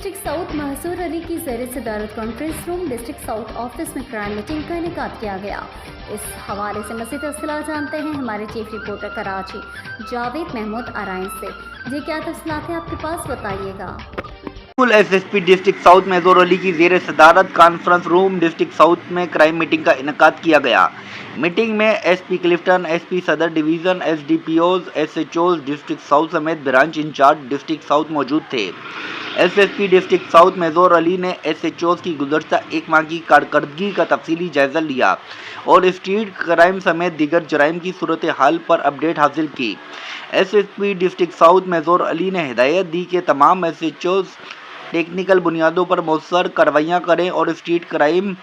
District south महसूर Ali की ज़ेर सदारत conference room district south office में क्राइम मीटिंग का इनेकाद किया गया। इस हवाले से मज़ीद तफ़सीलात जानते हैं हमारे चीफ रिपोर्टर कराची जावेद महमूद आराइन से। जी क्या तफ़सीलात हैं आपके पास, बताइएगा। एसएसपी डिस्ट्रिक्ट साउथ महसूर अली की ज़ेर सदारत कॉन्फ्रेंस रूम डिस्ट्रिक्ट साउथ में क्राइम मीटिंग का इनेकाद किया गया। मीटिंग में एसपी क्लिफ्टन, एसपी सदर डिवीज़न, एसडीपीओज, एसएचओज डिस्ट्रिक्ट साउथ समेत ब्रांच इंचार्ज डिस्ट्रिक्ट साउथ मौजूद थे। एसएसपी डिस्ट्रिक्ट साउथ महसूर अली ने एसएचओज की गुज़श्ता एक माह की कारकर्दगी का तफसीली जायज़ा लिया और स्ट्रीट क्राइम समेत दीगर जराइम की सूरत हाल पर अपडेट हासिल की। एसएसपी डिस्ट्रिक्ट साउथ महसूर अली ने हिदायत दी कि तमाम एसएचओज टेक्निकल बुनियादों पर मौसर कार्रवाइयाँ करें और स्ट्रीट क्राइम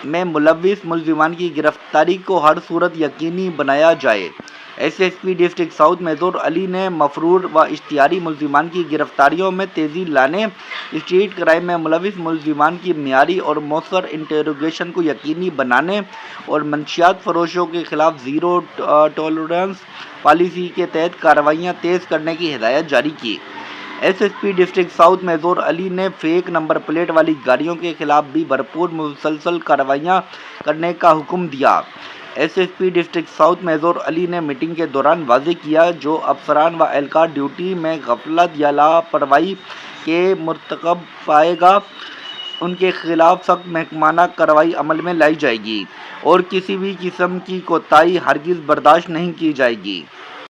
में मुलव्विस मुलजिमान की गिरफ्तारी को हर सूरत यकीनी बनाया जाए। एसएसपी डिस्ट्रिक्ट साउथ महसूर अली ने मफरूर व इश्तिहारी मुलजिमान की गिरफ्तारियों में तेज़ी लाने, स्ट्रीट क्राइम में मुलव्विस मुलजिमान की मियारी और मौसर इंटेरोगेशन को यकीनी बनाने और मंशियात फरोशों के खिलाफ ज़ीरो टॉलरेंस पॉलिसी के तहत कार्रवाइयाँ तेज़ करने की हिदायत जारी की। एसएसपी डिस्ट्रिक्ट साउथ महसूर अली ने फेक नंबर प्लेट वाली गाड़ियों के खिलाफ भी भरपूर मुसलसल कार्रवाइयाँ करने का हुक्म दिया। एसएसपी डिस्ट्रिक्ट साउथ महसूर अली ने मीटिंग के दौरान वाज़ेह किया जो अफसरान व एहलकार ड्यूटी में गफलत या लापरवाही के मुर्तकब पाएगा उनके खिलाफ सख्त महकमाना कार्रवाई अमल में लाई जाएगी और किसी भी किस्म की कोताही हरगिज़ बर्दाश्त नहीं की जाएगी।